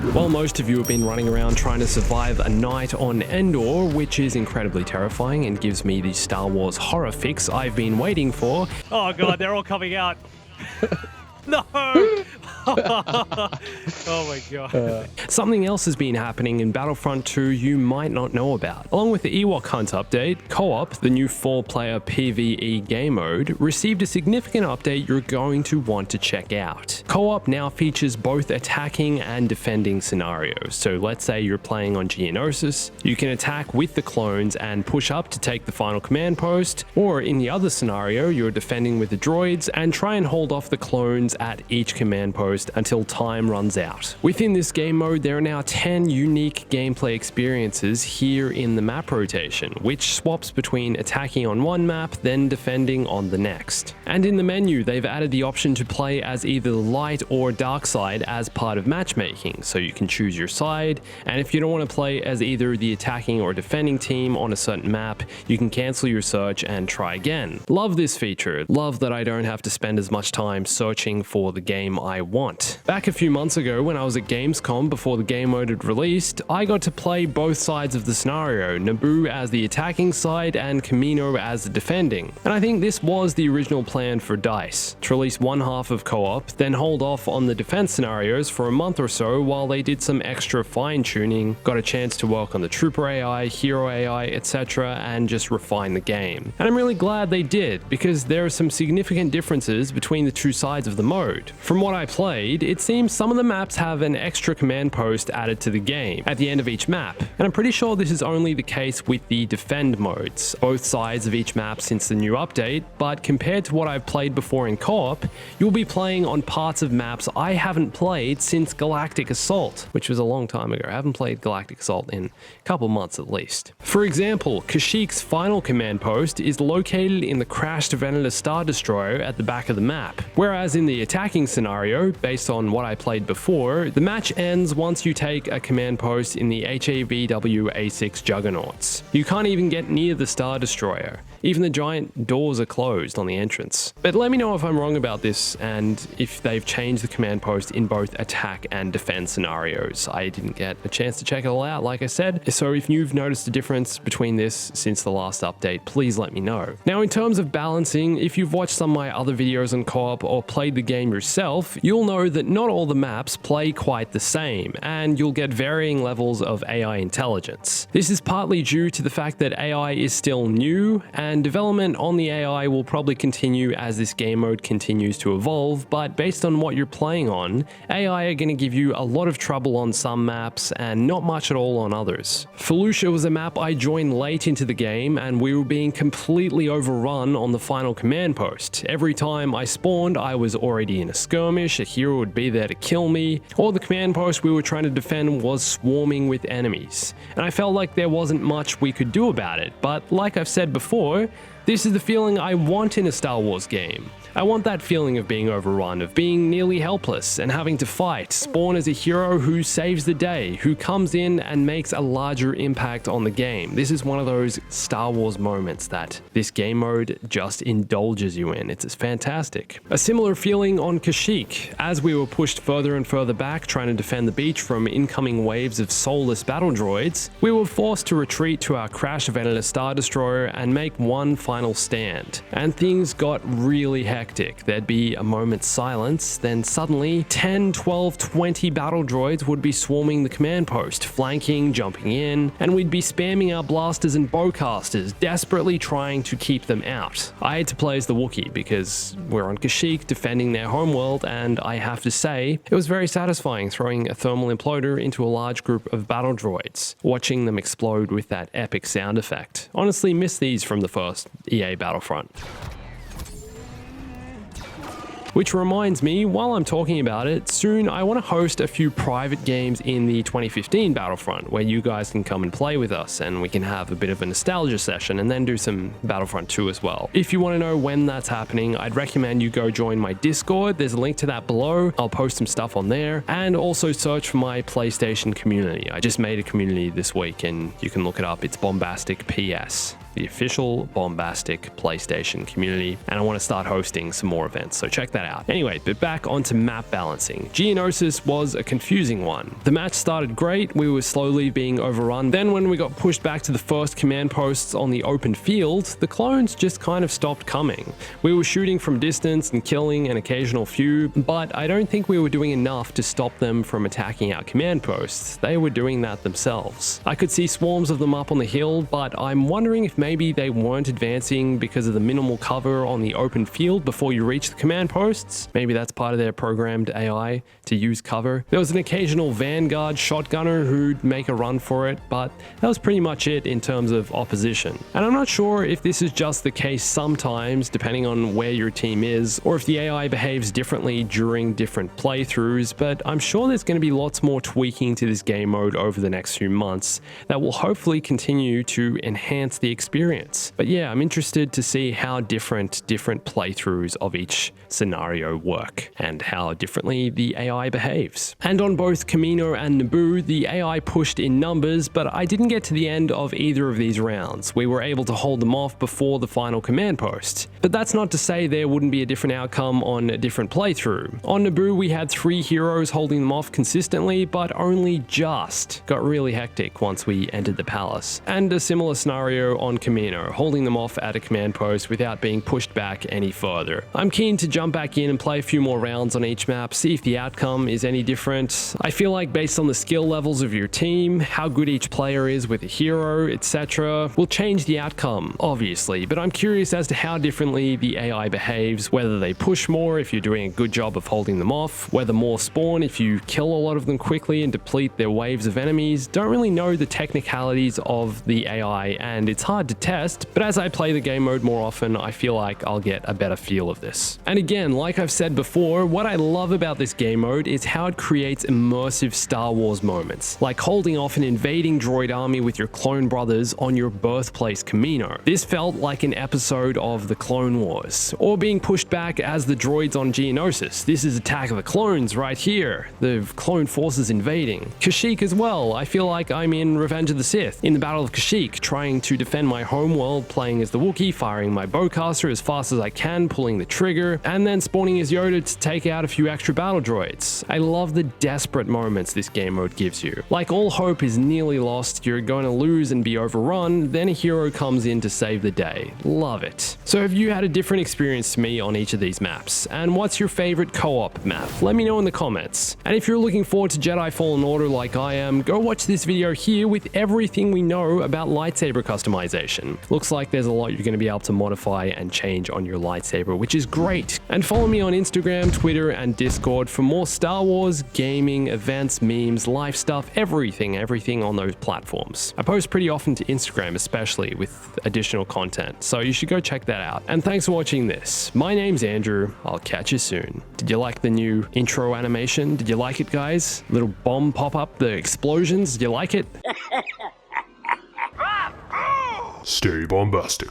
While most of you have been running around trying to survive a night on Endor, which is incredibly terrifying and gives me the Star Wars horror fix I've been waiting for. Oh god, they're all coming out. No! Oh my god. Something else has been happening in Battlefront 2 you might not know about. Along with the Ewok Hunt update, Co-op, the new 4-player PvE game mode, received a significant update you're going to want to check out. Co-op now features both attacking and defending scenarios, so let's say you're playing on Geonosis, you can attack with the clones and push up to take the final command post, or in the other scenario, you're defending with the droids and try and hold off the clones at each command post until time runs out. Within this game mode, there are now 10 unique gameplay experiences here in the map rotation, which swaps between attacking on one map, then defending on the next. And in the menu, they've added the option to play as either the light or dark side as part of matchmaking, so you can choose your side, and if you don't want to play as either the attacking or defending team on a certain map, you can cancel your search and try again. Love this feature. Love that I don't have to spend as much time searching for the game I want. Back a few months ago when I was at Gamescom before the game mode had released, I got to play both sides of the scenario, Naboo as the attacking side and Kamino as the defending. And I think this was the original plan for DICE, to release one half of co-op, then hold off on the defense scenarios for a month or so while they did some extra fine-tuning, got a chance to work on the Trooper AI, Hero AI, etc., and just refine the game. And I'm really glad they did, because there are some significant differences between the two sides of the mode. From what I played, it seems some of the maps have an extra command post added to the game at the end of each map, and I'm pretty sure this is only the case with the defend modes, both sides of each map since the new update, but compared to what I've played before in co-op, you'll be playing on parts of maps I haven't played since Galactic Assault, which was a long time ago. I haven't played Galactic Assault in a couple months at least. For example, Kashyyyk's final command post is located in the crashed Venator Star Destroyer at the back of the map, whereas in the attacking scenario, based on what I played before, the match ends once you take a command post in the HAVW A6 Juggernauts. You can't even get near the Star Destroyer. Even the giant doors are closed on the entrance. But let me know if I'm wrong about this and if they've changed the command post in both attack and defense scenarios. I didn't get a chance to check it all out, like I said, so if you've noticed a difference between this since the last update, please let me know. Now, in terms of balancing, if you've watched some of my other videos on co-op or played the game yourself, you'll know that not all the maps play quite the same, and you'll get varying levels of AI intelligence. This is partly due to the fact that AI is still new, and development on the AI will probably continue as this game mode continues to evolve, but based on what you're playing on, AI are going to give you a lot of trouble on some maps and not much at all on others. Felucia was a map I joined late into the game, and we were being completely overrun on the final command post. Every time I spawned, I was already in a skirmish, a hero would be there to kill me, or the command post we were trying to defend was swarming with enemies. And I felt like there wasn't much we could do about it, but like I've said before, this is the feeling I want in a Star Wars game. I want that feeling of being overrun, of being nearly helpless and having to fight, spawn as a hero who saves the day, who comes in and makes a larger impact on the game. This is one of those Star Wars moments that this game mode just indulges you in. It's fantastic. A similar feeling on Kashyyyk. As we were pushed further and further back trying to defend the beach from incoming waves of soulless battle droids, we were forced to retreat to our crash Venator Star Destroyer and make one final stand. And things got really hectic. There'd be a moment's silence, then suddenly 10, 12, 20 battle droids would be swarming the command post, flanking, jumping in, and we'd be spamming our blasters and bowcasters, desperately trying to keep them out. I had to play as the Wookiee because we're on Kashyyyk defending their homeworld, and I have to say, it was very satisfying throwing a thermal imploder into a large group of battle droids, watching them explode with that epic sound effect. Honestly, miss these from the first EA Battlefront. Which reminds me, while I'm talking about it, soon I want to host a few private games in the 2015 Battlefront where you guys can come and play with us and we can have a bit of a nostalgia session and then do some Battlefront 2 as well. If you want to know when that's happening, I'd recommend you go join my Discord. There's a link to that below. I'll post some stuff on there, and also search for my PlayStation community. I just made a community this week and you can look it up. It's Bombastic PS. the official Bombastic PlayStation community, and I want to start hosting some more events, so check that out. Anyway, but back onto map balancing. Geonosis was a confusing one. The match started great, we were slowly being overrun, then when we got pushed back to the first command posts on the open field, the clones just kind of stopped coming. We were shooting from distance and killing an occasional few, but I don't think we were doing enough to stop them from attacking our command posts. They were doing that themselves. I could see swarms of them up on the hill, but I'm wondering if maybe they weren't advancing because of the minimal cover on the open field before you reach the command posts. Maybe that's part of their programmed AI to use cover. There was an occasional Vanguard shotgunner who'd make a run for it, but that was pretty much it in terms of opposition. And I'm not sure if this is just the case sometimes, depending on where your team is, or if the AI behaves differently during different playthroughs, but I'm sure there's going to be lots more tweaking to this game mode over the next few months that will hopefully continue to enhance the experience. But yeah, I'm interested to see how different playthroughs of each scenario work and how differently the AI behaves. And on both Kamino and Naboo, the AI pushed in numbers, but I didn't get to the end of either of these rounds. We were able to hold them off before the final command post. But that's not to say there wouldn't be a different outcome on a different playthrough. On Naboo, we had 3 heroes holding them off consistently, but only just. Got really hectic once we entered the palace. And a similar scenario on Kamino, holding them off at a command post without being pushed back any further. I'm keen to jump back in and play a few more rounds on each map, see if the outcome is any different. I feel like based on the skill levels of your team, how good each player is with a hero, etc., will change the outcome, obviously, but I'm curious as to how differently the AI behaves, whether they push more if you're doing a good job of holding them off, whether more spawn if you kill a lot of them quickly and deplete their waves of enemies. Don't really know the technicalities of the AI, and it's hard to test, but as I play the game mode more often, I feel like I'll get a better feel of this. And again, like I've said before, what I love about this game mode is how it creates immersive Star Wars moments, like holding off an invading droid army with your clone brothers on your birthplace Kamino. This felt like an episode of the Clone Wars, or being pushed back as the droids on Geonosis. This is Attack of the Clones right here, the clone forces invading. Kashyyyk as well, I feel like I'm in Revenge of the Sith, in the Battle of Kashyyyk, trying to defend my homeworld, playing as the Wookiee, firing my bowcaster as fast as I can, pulling the trigger, and then spawning as Yoda to take out a few extra battle droids. I love the desperate moments this game mode gives you. Like all hope is nearly lost, you're going to lose and be overrun, then a hero comes in to save the day. Love it. So have you had a different experience to me on each of these maps? And what's your favorite co-op map? Let me know in the comments. And if you're looking forward to Jedi Fallen Order like I am, go watch this video here with everything we know about lightsaber customization. Looks like there's a lot you're going to be able to modify and change on your lightsaber, which is great. And follow me on Instagram, Twitter, and Discord for more Star Wars, gaming, events, memes, life stuff, everything on those platforms. I post pretty often to Instagram, especially with additional content, so you should go check that out. And thanks for watching this. My name's Andrew. I'll catch you soon. Did you like the new intro animation? Did you like it, guys? Little bomb pop up, the explosions. Did you like it? Stay bombastic.